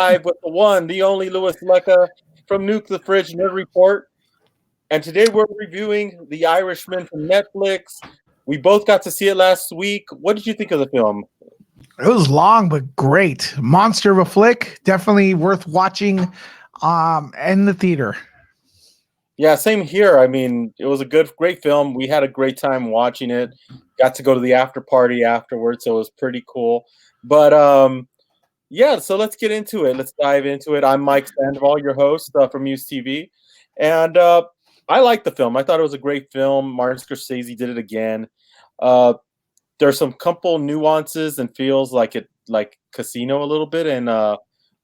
Live with the one, the only Louis Lecca from Nuke the Fridge Nerd Report. And today we're reviewing The Irishman from Netflix. We both got to see it last week. What did you think of the film? It was long but great. Monster of a flick. Definitely worth watching in the theater. Yeah, same here. I mean, it was a great film. We had a great time watching it. Got to go to the after party afterwards, so it was pretty cool. But yeah, so let's get into it. Let's dive into it. I'm Mike Sandoval, your host from MUSE TV, and I liked the film. I thought it was a great film. Martin Scorsese did it again. Uh, there's some couple nuances and feels like it, like Casino a little bit, and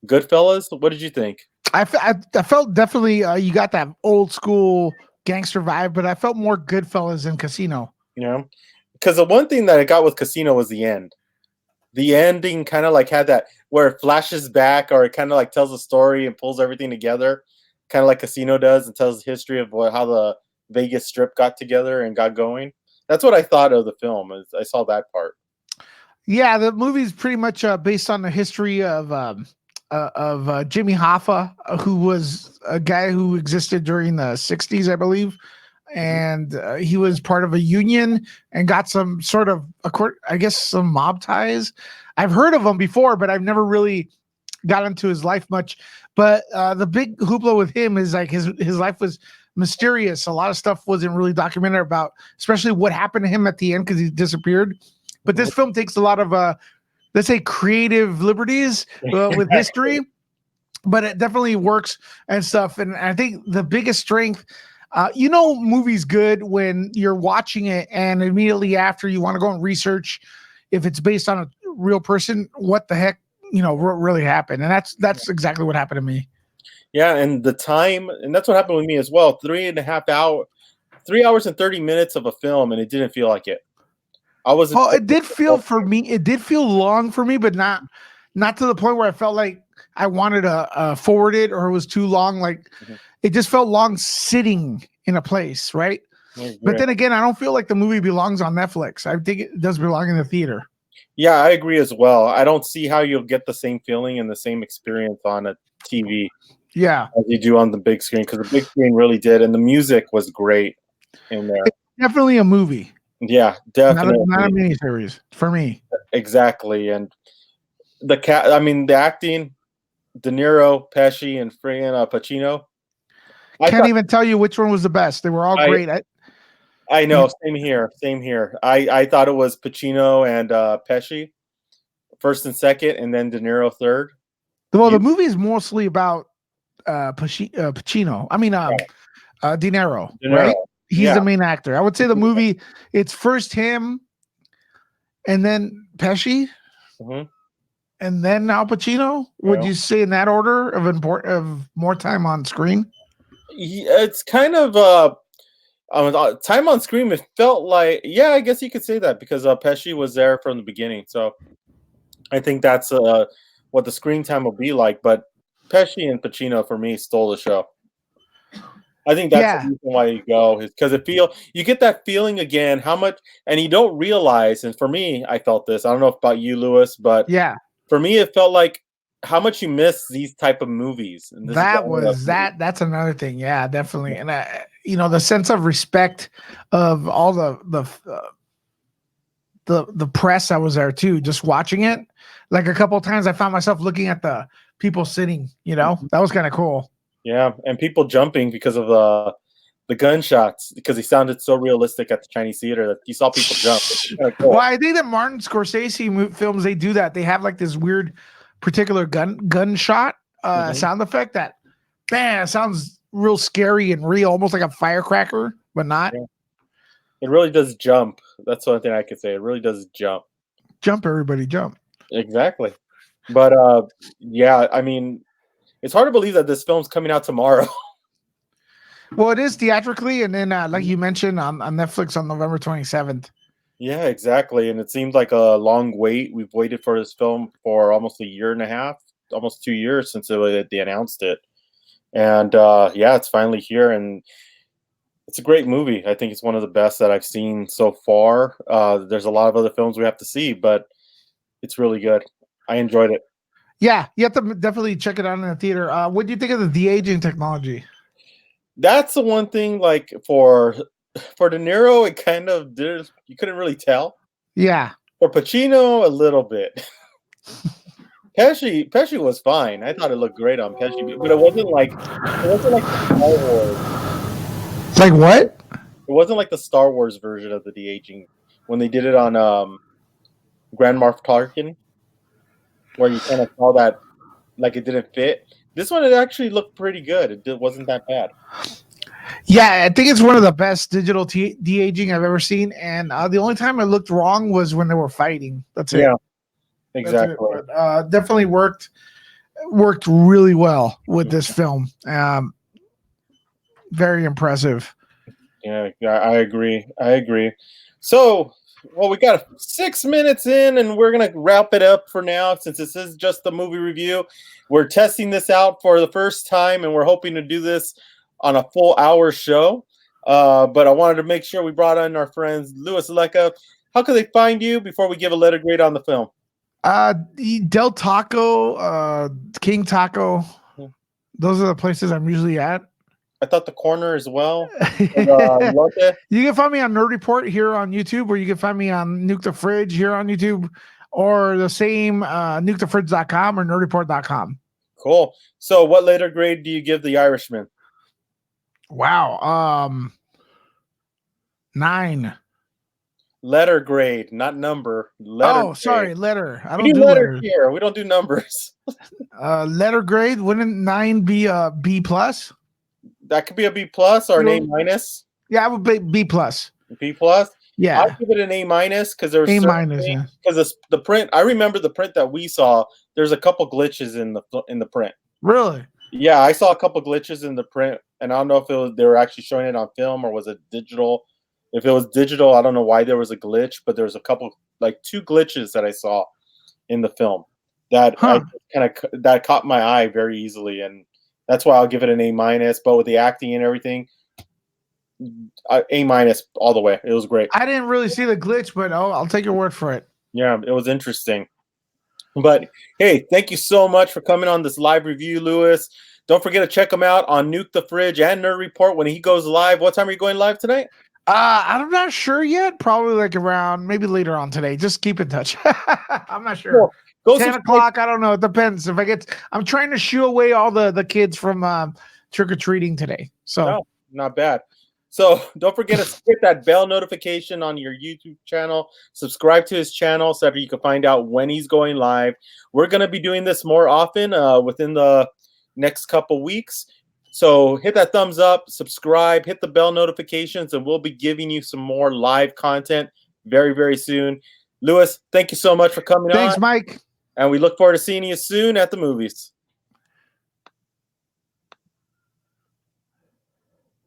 Goodfellas. What did you think? I felt definitely you got that old school gangster vibe, but I felt more Goodfellas than Casino. You know, because the one thing that I got with Casino was the end. The ending kind of like had that where it flashes back, or it kind of like tells a story and pulls everything together, kind of like Casino does, and tells the history of how the Vegas Strip got together and got going. That's what I thought of the film. I saw that part. Yeah, the movie's pretty much based on the history of Jimmy Hoffa, who was a guy who existed during the '60s, I believe, and he was part of a union and got some sort of, I guess, some mob ties. I've heard of him before, but I've never really got into his life much. But the big hoopla with him is like his life was mysterious. A lot of stuff wasn't really documented about, especially what happened to him at the end because he disappeared. But this film takes a lot of let's say creative liberties with history, but it definitely works and stuff. And I think the biggest strength, movies good when you're watching it and immediately after you want to go and research if it's based on a real person, what the heck, really happened. And that's exactly what happened to me. Yeah, and the time, and that's what happened with me as well. 3 hours and 30 minutes of a film, and it didn't feel like it. Well, it did feel for me. It did feel long for me, but not to the point where I felt like I wanted to forward it or it was too long. Like it just felt long sitting in a place, right? But then again, I don't feel like the movie belongs on Netflix. I think it does belong in the theater. Yeah, I agree as well. I don't see how you'll get the same feeling and the same experience on a TV. Yeah, as you do on the big screen, because the big screen really did, and the music was great in there. It's definitely a movie. Yeah, definitely. Not a miniseries for me. Exactly. And the acting, De Niro, Pesci, and freaking Pacino. I can't even tell you which one was the best. They were all great. I know. Same here. I thought it was Pacino and Pesci first and second, and then De Niro third. Well, the movie is mostly about Pacino. I mean, De Niro, right? He's the main actor. I would say the movie, it's first him, and then Pesci, and then Al Pacino. Would you say in that order of more time on screen? It's kind of time on screen. It felt like, yeah, I guess you could say that because Pesci was there from the beginning. So I think that's what the screen time will be like. But Pesci and Pacino for me stole the show. I think that's the reason why you go, is because you get that feeling again, how much, and you don't realize, and for me, I felt this. I don't know about you, Louis, but for me, it felt like how much you miss these type of movies. And that's another thing. Yeah, definitely. And the sense of respect of all the press that was there too, just watching it. Like a couple of times I found myself looking at the people sitting, that was kind of cool. Yeah, and people jumping because of the gunshots, because he sounded so realistic at the Chinese theater that you saw people jump. Cool. Well, I think that Martin Scorsese films, they do that. They have like this weird particular gunshot sound effect that, man, sounds real scary and real, almost like a firecracker, but not. Yeah. It really does jump. That's one thing I could say. It really does jump. Jump, everybody, jump. Exactly. But yeah, I mean, it's hard to believe that this film's coming out tomorrow. Well, it is theatrically, and then like you mentioned on Netflix on November 27th. Yeah, exactly. And it seems like a long wait. We've waited for this film for almost a year and a half, almost 2 years since they announced it. And yeah, it's finally here, and it's a great movie. I think it's one of the best that I've seen so far. There's a lot of other films we have to see, but it's really good. I enjoyed it. Yeah, you have to definitely check it out in the theater. What do you think of the de-aging technology? That's the one thing. Like for De Niro, it kind of did. You couldn't really tell. Yeah. For Pacino, a little bit. Pesci was fine. I thought it looked great on Pesci, but it wasn't like the Star Wars. Like what? It wasn't like the Star Wars version of the de aging when they did it on Grand Moff Tarkin, where you kind of saw that like it didn't fit. This one, it actually looked pretty good. Wasn't that bad. Yeah, I think it's one of the best digital de-aging I've ever seen. And the only time I looked wrong was when they were fighting. That's it. Yeah, That's it. exactly. But, definitely worked really well with this film. Very impressive. Yeah, I agree. I agree. So, well, we got 6 minutes in, and we're gonna wrap it up for now. Since this is just a movie review, we're testing this out for the first time, and we're hoping to do this on a full hour show. But I wanted to make sure we brought in our friends Louis Lecca. How can they find you before we give a letter grade on the film? Del Taco, King Taco. Hmm. Those are the places I'm usually at. I thought the corner as well. You Lecca. can find me on Nerd Report here on YouTube, or you can find me on Nuke the Fridge here on YouTube, or the same nukethefridge.com or nerdreport.com. Cool. So, what letter grade do you give The Irishman? Wow. 9. Letter grade, not number. Letter. Oh, sorry, grade. letter. I We don't do do letters letters. here. We don't do numbers. Letter grade. Wouldn't 9 be a B plus? That could be a B plus or an A minus. Yeah, I would be B plus. B plus. Yeah, I'll give it an A minus because there's A minus. Yeah. because the print. I remember the print that we saw. There's a couple glitches in the print. Really? Yeah, I saw a couple glitches in the print, and I don't know if they were actually showing it on film or was it digital. If it was digital, I don't know why there was a glitch, but there's a couple, like 2 glitches that I saw in the film that that caught my eye very easily, and that's why I'll give it an A minus. But with the acting and everything, A minus all the way. It was great. I didn't really see the glitch, but I'll take your word for it. Yeah, it was interesting. But hey, thank you so much for coming on this live review, Louis. Don't forget to check him out on Nuke the Fridge and Nerd Report when he goes live. What time are you going live tonight? I'm not sure yet. Probably like around maybe later on today. Just keep in touch. I'm not sure. Cool. 10 o'clock. I don't know. It depends. If I'm trying to shoo away all the kids from trick or treating today. So not bad. So don't forget to hit that bell notification on your YouTube channel. Subscribe to his channel so that you can find out when he's going live. We're going to be doing this more often within the next couple weeks. So hit that thumbs up, subscribe, hit the bell notifications, and we'll be giving you some more live content very, very soon. Louis, thank you so much for coming on. Thanks, Mike. And we look forward to seeing you soon at the movies.